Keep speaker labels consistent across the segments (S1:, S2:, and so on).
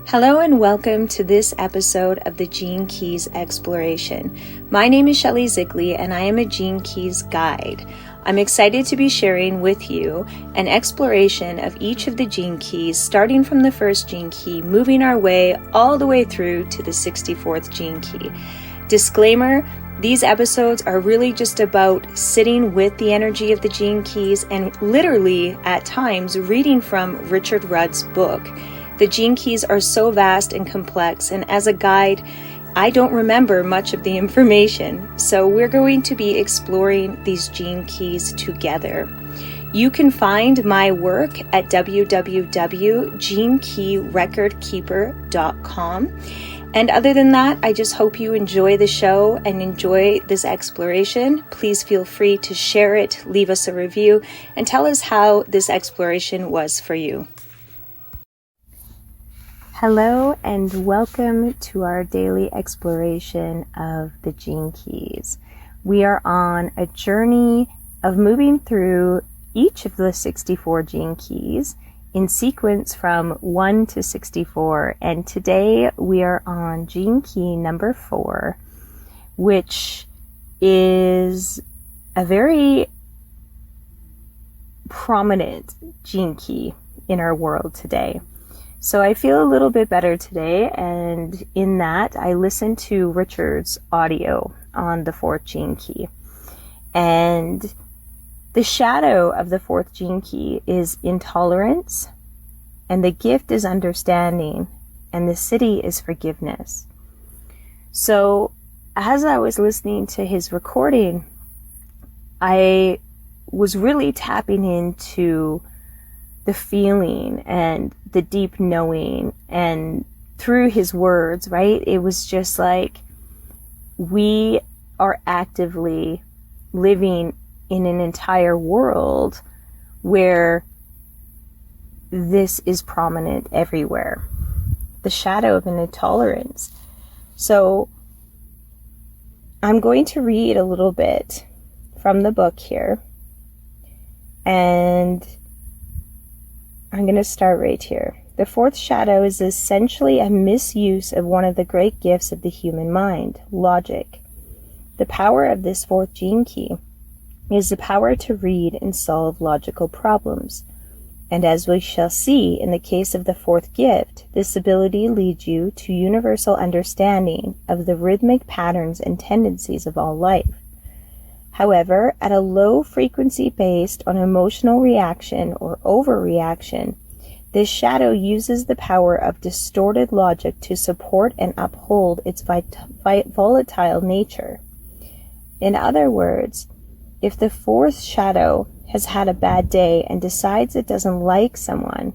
S1: Hello and welcome to this episode of the Gene Keys Exploration. My name is Shellyszigli and I am a Gene Keys guide. I'm excited to be sharing with you an exploration of each of the gene keys, starting from the first gene key, moving our way all the way through to the 64th gene key. Disclaimer, these episodes are really just about sitting with the energy of the gene keys and literally, at times, reading from Richard Rudd's book. The gene keys are so vast and complex, and as a guide, I don't remember much of the information, so we're going to be exploring these gene keys together. You can find my work at www.genekeyrecordkeeper.com. And other than that, I just hope you enjoy the show and enjoy this exploration. Please feel free to share it, leave us a review, and tell us how this exploration was for you. Hello and welcome to our daily exploration of the gene keys. We are on a journey of moving through each of the 64 gene keys in sequence from 1 to 64, and today we are on gene key number 4, which is a very prominent gene key in our world today. So I feel a little bit better today, and in that I listened to Richard's audio on the 4th gene key. And the shadow of the 4th gene key is intolerance, and the gift is understanding, and the Siddhi is forgiveness. So as I was listening to his recording, I was really tapping into the feeling and the deep knowing, and through his words, right? It was just like we are actively living in an entire world where this is prominent everywhere. The shadow of an intolerance. So I'm going to read a little bit from the book here, and I'm going to start right here. The 4th shadow is essentially a misuse of one of the great gifts of the human mind, logic. The power of this 4th gene key is the power to read and solve logical problems. And as we shall see in the case of the 4th gift, this ability leads you to universal understanding of the rhythmic patterns and tendencies of all life. However, at a low frequency based on emotional reaction or overreaction, this shadow uses the power of distorted logic to support and uphold its volatile nature. In other words, if the 4th shadow has had a bad day and decides it doesn't like someone,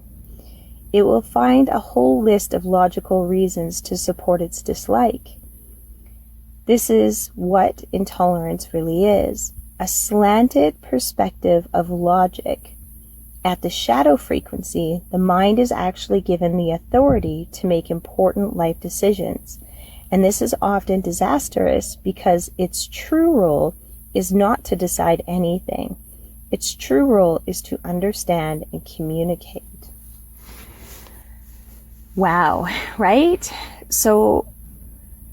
S1: it will find a whole list of logical reasons to support its dislike. This is what intolerance really is, a slanted perspective of logic. At the shadow frequency, the mind is actually given the authority to make important life decisions, and this is often disastrous because its true role is not to decide anything. Its true role is to understand and communicate. Wow, right? So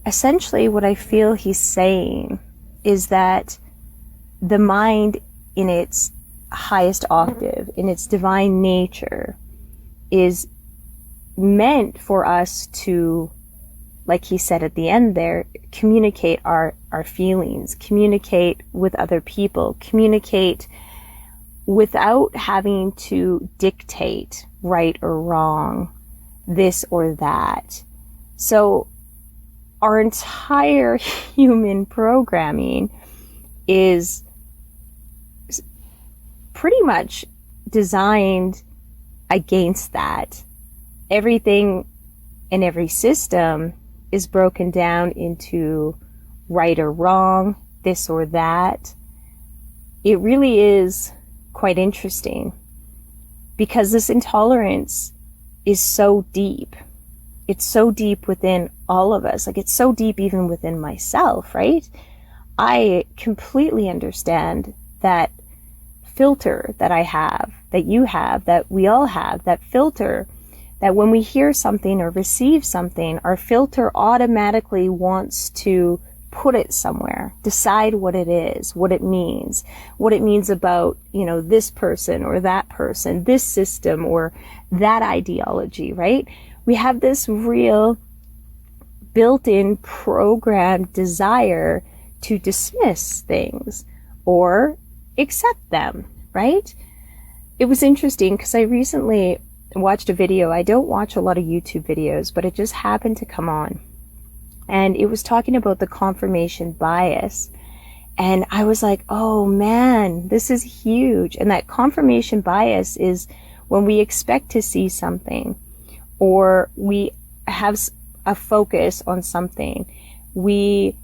S1: essentially what I feel he's saying is that the mind in its highest octave, in its divine nature, is meant for us to, like he said at the end there, communicate our feelings, communicate with other people, communicate without having to dictate right or wrong, this or that. So our entire human programming is pretty much designed against that. Everything in every system is broken down into right or wrong, this or that. It really is quite interesting because this intolerance is so deep. It's so deep within all of us. Like, it's so deep even within myself, right? I completely understand that filter that I have, that you have, that we all have, that filter that when we hear something or receive something, our filter automatically wants to put it somewhere, decide what it is, what it means about, this person or that person, this system or that ideology, right? We have this real built-in programmed desire to dismiss things or accept them, right? It was interesting because I recently watched a video. I don't watch a lot of YouTube videos, but it just happened to come on. And it was talking about the confirmation bias. And I was like, oh man, this is huge. And that confirmation bias is when we expect to see something or we have a focus on something. We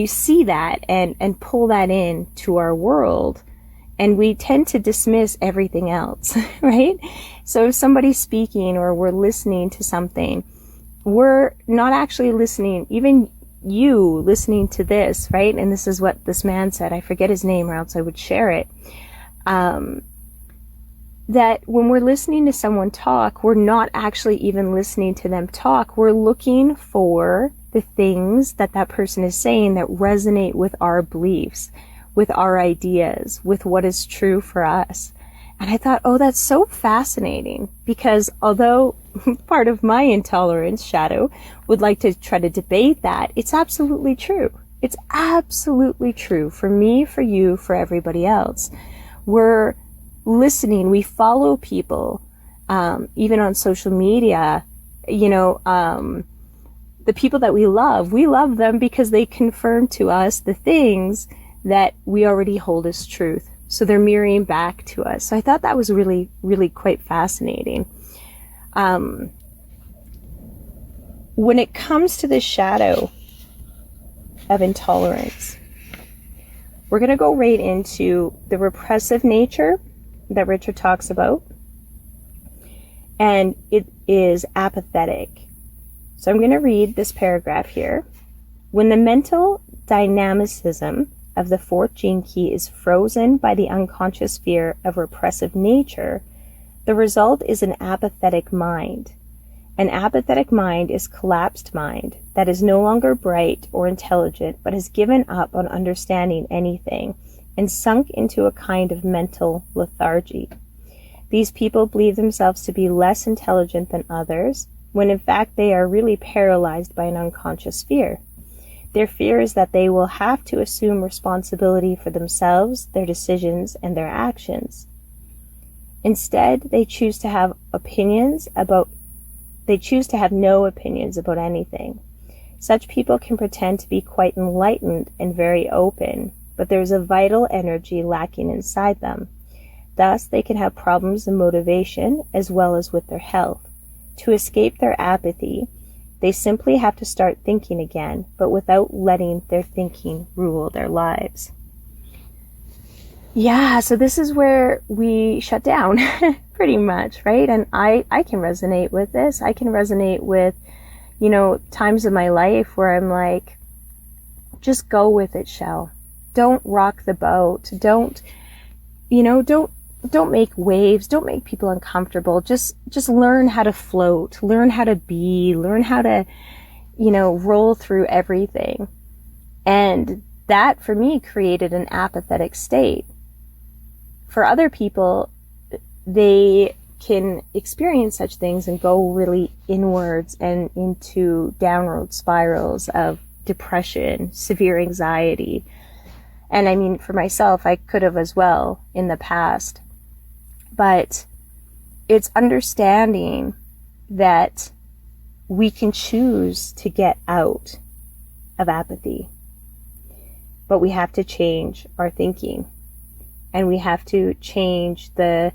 S1: see that and pull that in to our world. And we tend to dismiss everything else, right? So if somebody's speaking or we're listening to something, we're not actually listening, even you listening to this, right? And this is what this man said. I forget his name or else I would share it. That when we're listening to someone talk, we're not actually even listening to them talk. We're looking for the things that person is saying that resonate with our beliefs, with our ideas, with what is true for us. And I thought, oh, that's so fascinating, because although part of my intolerance shadow would like to try to debate that, it's absolutely true. It's absolutely true for me, for you, for everybody else. We're listening. We follow people, even on social media, the people that we love them because they confirm to us the things that we already hold as truth. So they're mirroring back to us. So I thought that was really, really quite fascinating. When it comes to the shadow of intolerance, we're going to go right into the repressive nature that Richard talks about. And it is apathetic. So I'm going to read this paragraph here. When the mental dynamicism of the fourth gene key is frozen by the unconscious fear of repressive nature, the result is an apathetic mind. An apathetic mind is collapsed mind that is no longer bright or intelligent, but has given up on understanding anything and sunk into a kind of mental lethargy. These people believe themselves to be less intelligent than others, when in fact they are really paralyzed by an unconscious fear. Their fear is that they will have to assume responsibility for themselves, their decisions, and their actions. Instead, they choose to have no opinions about anything. Such people can pretend to be quite enlightened and very open, but there is a vital energy lacking inside them. Thus, they can have problems in motivation as well as with their health. To escape their apathy, they simply have to start thinking again, but without letting their thinking rule their lives. Yeah, so this is where we shut down, pretty much, right? And I can resonate with this. I can resonate with, times of my life where I'm like, just go with it, Shell. Don't rock the boat. Don't make waves. Don't make people uncomfortable. Just learn how to float. Learn how to be. Learn how to, roll through everything. And that, for me, created an apathetic state. For other people, they can experience such things and go really inwards and into downward spirals of depression, severe anxiety. And I mean, for myself, I could have as well in the past. But it's understanding that we can choose to get out of apathy. But we have to change our thinking. And we have to change the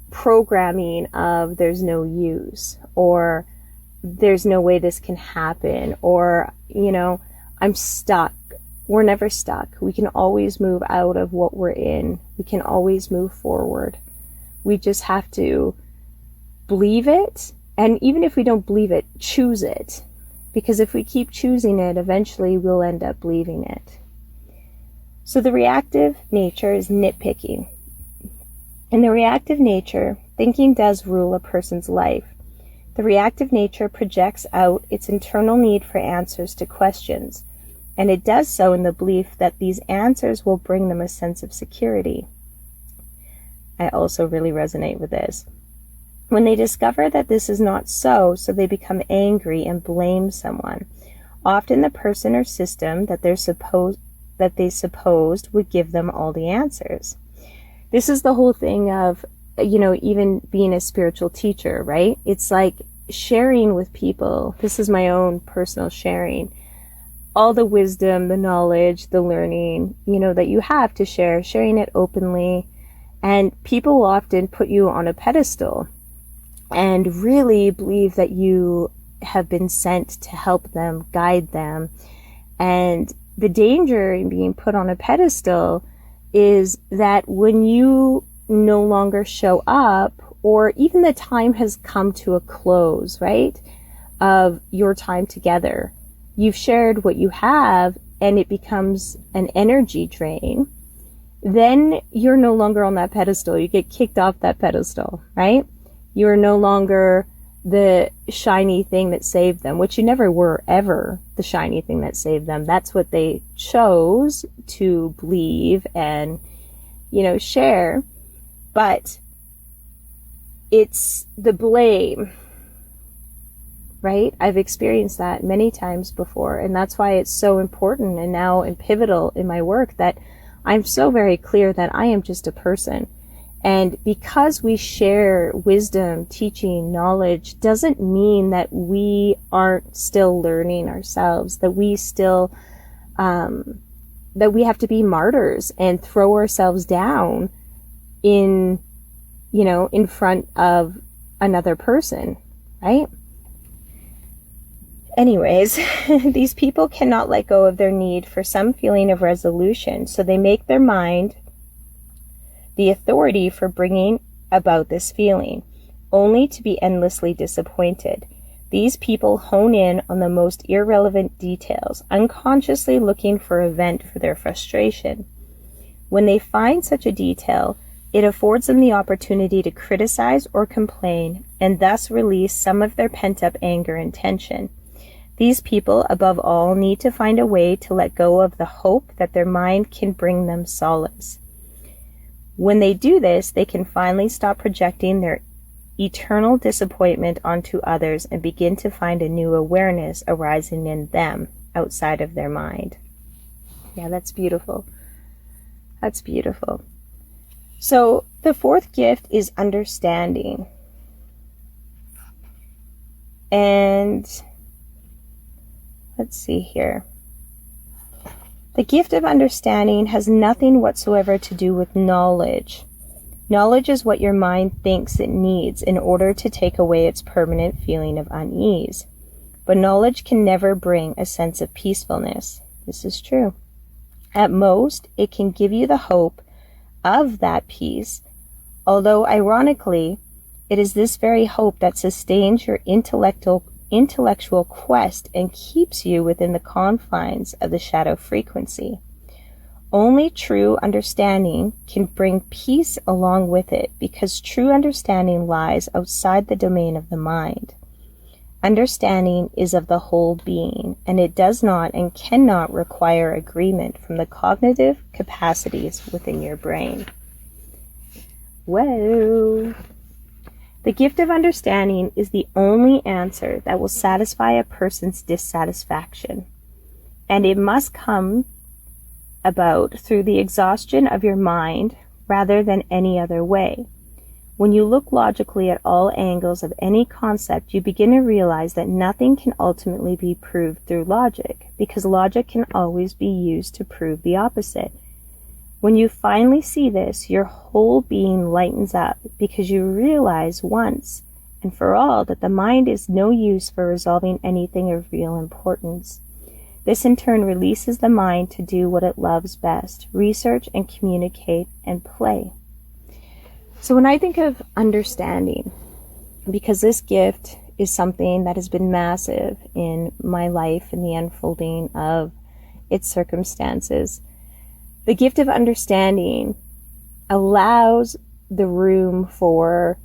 S1: programming of there's no use, or there's no way this can happen, or, I'm stuck. We're never stuck. We can always move out of what we're in. We can always move forward. We just have to believe it. And even if we don't believe it, choose it. Because if we keep choosing it, eventually we'll end up believing it. So the reactive nature is nitpicking. In the reactive nature, thinking does rule a person's life. The reactive nature projects out its internal need for answers to questions, and it does so in the belief that these answers will bring them a sense of security. I also really resonate with this. When they discover that this is not so they become angry and blame someone, often the person or system that they supposed would give them all the answers. This is the whole thing of, even being a spiritual teacher, right? It's like sharing with people. This is my own personal sharing. All the wisdom, the knowledge, the learning, that you have to share, sharing it openly. And people often put you on a pedestal and really believe that you have been sent to help them, guide them. And the danger in being put on a pedestal is that when you no longer show up, or even the time has come to a close, right, of your time together, you've shared what you have and it becomes an energy drain, then you're no longer on that pedestal. You get kicked off that pedestal, right? You're no longer the shiny thing that saved them, which you never were ever the shiny thing that saved them. That's what they chose to believe and, share. But it's the blame, right? I've experienced that many times before, and that's why it's so important and now and pivotal in my work that I'm so very clear that I am just a person. And because we share wisdom, teaching, knowledge, doesn't mean that we aren't still learning ourselves, that we still, that we have to be martyrs and throw ourselves down in front of another person, right? Anyways, these people cannot let go of their need for some feeling of resolution, so they make their mind the authority for bringing about this feeling, only to be endlessly disappointed. These people hone in on the most irrelevant details, unconsciously looking for a vent for their frustration. When they find such a detail, it affords them the opportunity to criticize or complain, and thus release some of their pent-up anger and tension. These people, above all, need to find a way to let go of the hope that their mind can bring them solace. When they do this, they can finally stop projecting their eternal disappointment onto others and begin to find a new awareness arising in them outside of their mind. Yeah, that's beautiful. That's beautiful. So the fourth gift is understanding. And let's see here. The gift of understanding has nothing whatsoever to do with knowledge. Knowledge is what your mind thinks it needs in order to take away its permanent feeling of unease. But knowledge can never bring a sense of peacefulness. This is true. At most, it can give you the hope of that peace, although ironically, it is this very hope that sustains your intellectual quest and keeps you within the confines of the shadow frequency. Only true understanding can bring peace along with it, because true understanding lies outside the domain of the mind. Understanding is of the whole being, and it does not and cannot require agreement from the cognitive capacities within your brain. Whoa! The gift of understanding is the only answer that will satisfy a person's dissatisfaction, and it must come about through the exhaustion of your mind rather than any other way. When you look logically at all angles of any concept, you begin to realize that nothing can ultimately be proved through logic, because logic can always be used to prove the opposite. When you finally see this, your whole being lightens up, because you realize once and for all that the mind is no use for resolving anything of real importance. This in turn releases the mind to do what it loves best: research and communicate and play. So when I think of understanding, because this gift is something that has been massive in my life and the unfolding of its circumstances, the gift of understanding allows the room for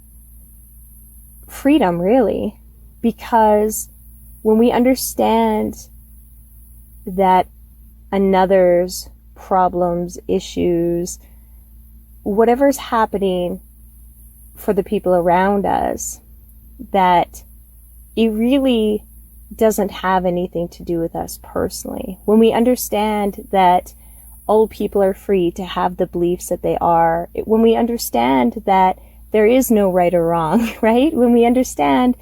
S1: freedom, really, Because when we understand that another's problems, issues, whatever's happening for the people around us, that it really doesn't have anything to do with us personally. When we understand that all people are free to have the beliefs that they are, when we understand that there is no right or wrong, right? When we understand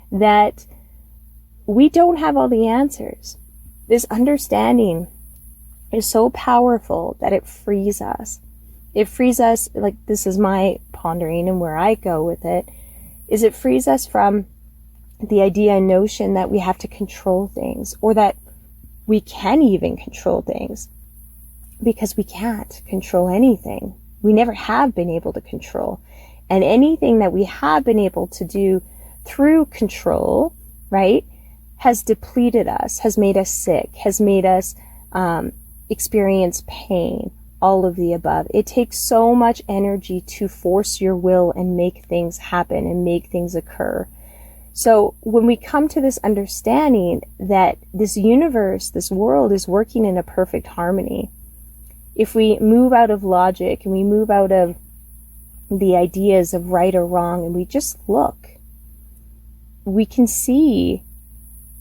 S1: that we don't have all the answers, this understanding is so powerful that it frees us. It frees us, like this is my pondering and where I go with it, is it frees us from the idea and notion that we have to control things, or that we can even control things, because we can't control anything. We never have been able to control. And anything that we have been able to do through control, right, has depleted us, has made us sick, has made us experience pain, all of the above. It takes so much energy to force your will and make things happen and make things occur. So when we come to this understanding that this universe, this world is working in a perfect harmony, if we move out of logic and we move out of the ideas of right or wrong and we just look, we can see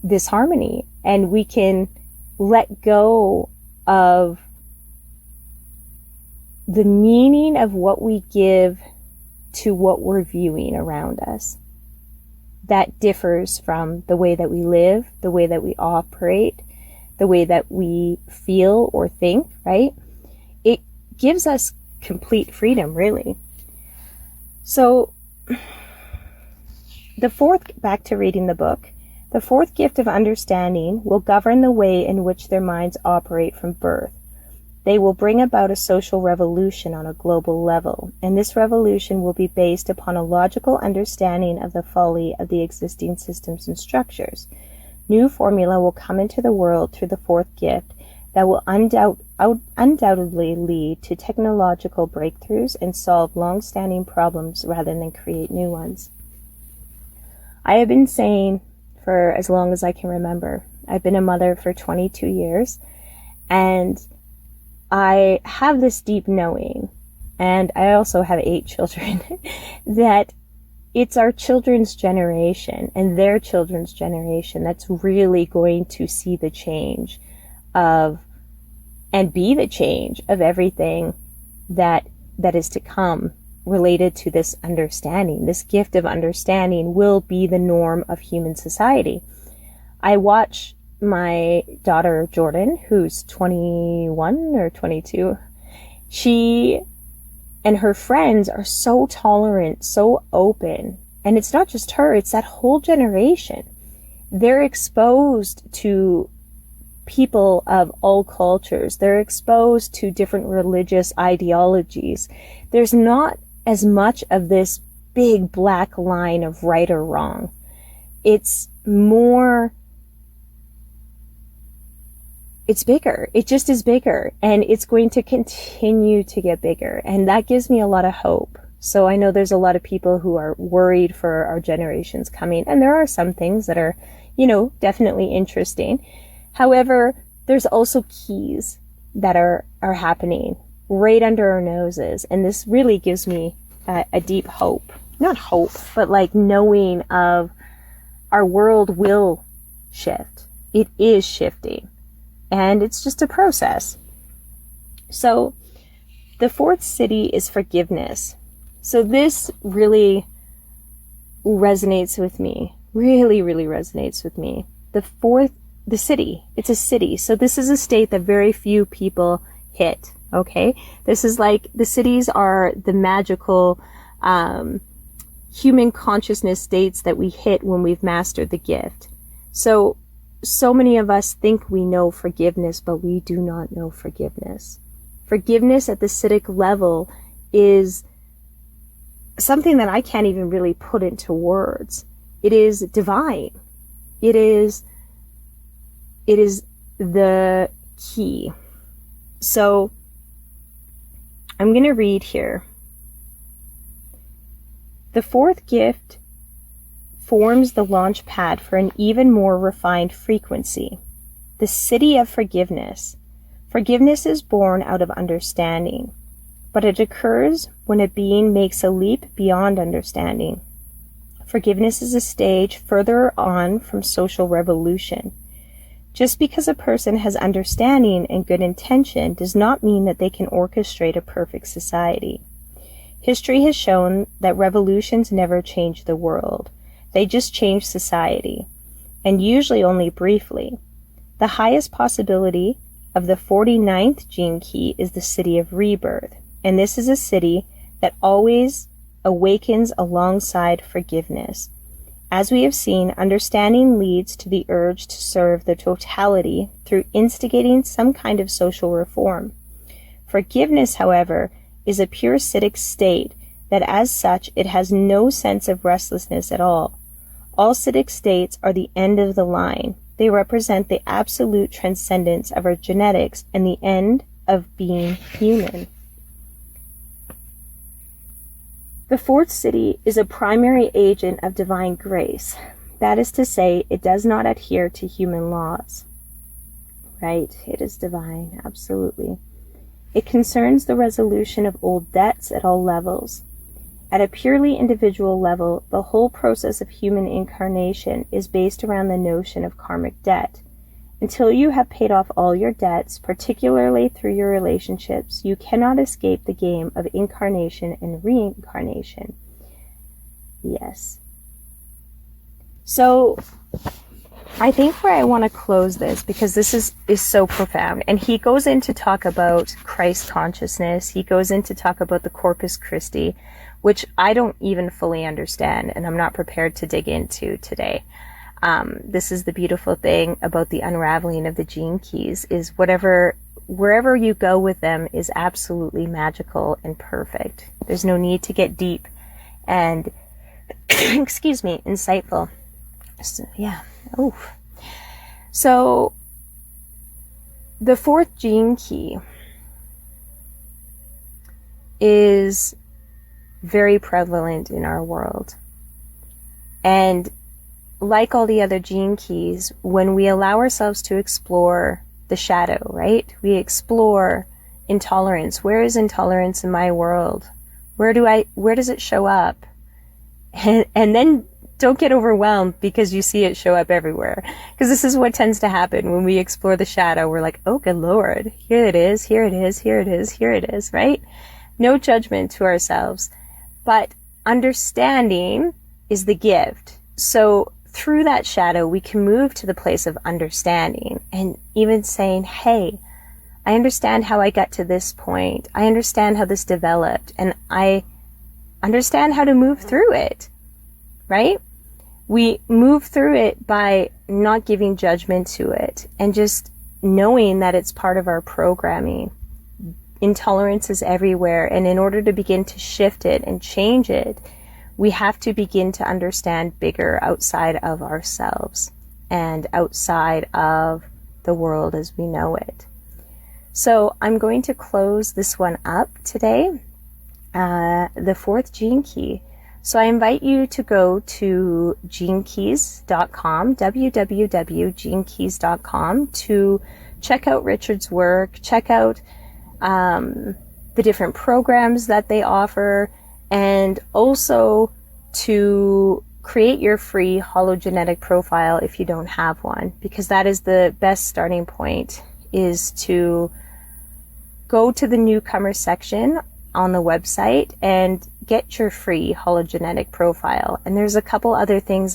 S1: this harmony and we can let go of the meaning of what we give to what we're viewing around us. That differs from the way that we live, the way that we operate, the way that we feel or think, right? It gives us complete freedom, really. So, back to reading the book, the fourth gift of understanding will govern the way in which their minds operate from birth. They will bring about a social revolution on a global level, and this revolution will be based upon a logical understanding of the folly of the existing systems and structures. New formula will come into the world through the fourth gift that will undoubtedly lead to technological breakthroughs and solve long-standing problems rather than create new ones. I have been saying for as long as I can remember, I've been a mother for 22 years, and I have this deep knowing, and I also have 8 children, that it's our children's generation and their children's generation that's really going to see the change of, and be the change of everything that is to come related to this understanding. This gift of understanding will be the norm of human society. I watch my daughter Jordan, who's 21 or 22, she and her friends are so tolerant, so open. And it's not just her, it's that whole generation. They're exposed to people of all cultures. They're exposed to different religious ideologies. There's not as much of this big black line of right or wrong. It's more, it's bigger. It just is bigger, and it's going to continue to get bigger. And that gives me a lot of hope. So I know there's a lot of people who are worried for our generations coming, and there are some things that are, definitely interesting. However, there's also keys that are happening right under our noses. And this really gives me a deep hope. Not hope, but like knowing of our world will shift. It is shifting. And it's just a process. So the fourth Siddhi is forgiveness. So this really resonates with me. Really, really resonates with me. The Siddhi, it's a Siddhi. So this is a state that very few people hit. Okay? This is like, the Siddhis are the magical human consciousness states that we hit when we've mastered the gift. So many of us think we know forgiveness, but we do not know forgiveness. Forgiveness at the Siddhic level is something that I can't even really put into words. It is divine. It is the key. So I'm going to read here. The fourth gift forms the launch pad for an even more refined frequency. The Siddhi of forgiveness. Forgiveness is born out of understanding, but it occurs when a being makes a leap beyond understanding. Forgiveness is a stage further on from social revolution. Just because a person has understanding and good intention does not mean that they can orchestrate a perfect society. History has shown that revolutions never change the world. They just change society, and usually only briefly. The highest possibility of the 49th gene key is the Siddhi of rebirth, and this is a Siddhi that always awakens alongside forgiveness. As we have seen, understanding leads to the urge to serve the totality through instigating some kind of social reform. Forgiveness, however, is a pure Siddhic state that as such it has no sense of restlessness at all. All Siddhic states are the end of the line. They represent the absolute transcendence of our genetics and the end of being human. The fourth Siddhi is a primary agent of divine grace. That is to say, it does not adhere to human laws. Right? It is divine, absolutely. It concerns the resolution of old debts at all levels. At a purely individual level, the whole process of human incarnation is based around the notion of karmic debt. Until you have paid off all your debts, particularly through your relationships, you cannot escape the game of incarnation and reincarnation. Yes. So, I think where I want to close this, because this is so profound, and he goes in to talk about Christ consciousness, he goes in to talk about the Corpus Christi, which I don't even fully understand, and I'm not prepared to dig into today. This is the beautiful thing about the unraveling of the gene keys, is wherever you go with them is absolutely magical and perfect. There's no need to get deep and, excuse me, insightful. So, yeah. Oof. So, the fourth gene key is very prevalent in our world. And like all the other gene keys, when we allow ourselves to explore the shadow, right? We explore intolerance. Where is intolerance in my world? Where does it show up? And then don't get overwhelmed because you see it show up everywhere. Because this is what tends to happen when we explore the shadow. We're like, oh, good Lord, here it is, here it is, here it is, here it is, right? No judgment to ourselves. But understanding is the gift. So through that shadow, we can move to the place of understanding and even saying, hey, I understand how I got to this point. I understand how this developed, and I understand how to move through it, right? We move through it by not giving judgment to it and just knowing that it's part of our programming. Intolerance is everywhere, and in order to begin to shift it and change it, we have to begin to understand bigger outside of ourselves and outside of the world as we know it. So I'm going to close this one up today, the fourth gene key. So I invite you to go to genekeys.com, www.genekeys.com, to check out Richard's work, check out the different programs that they offer, and also to create your free hologenetic profile if you don't have one, because that is the best starting point, is to go to the newcomer section on the website and get your free hologenetic profile. And there's a couple other things that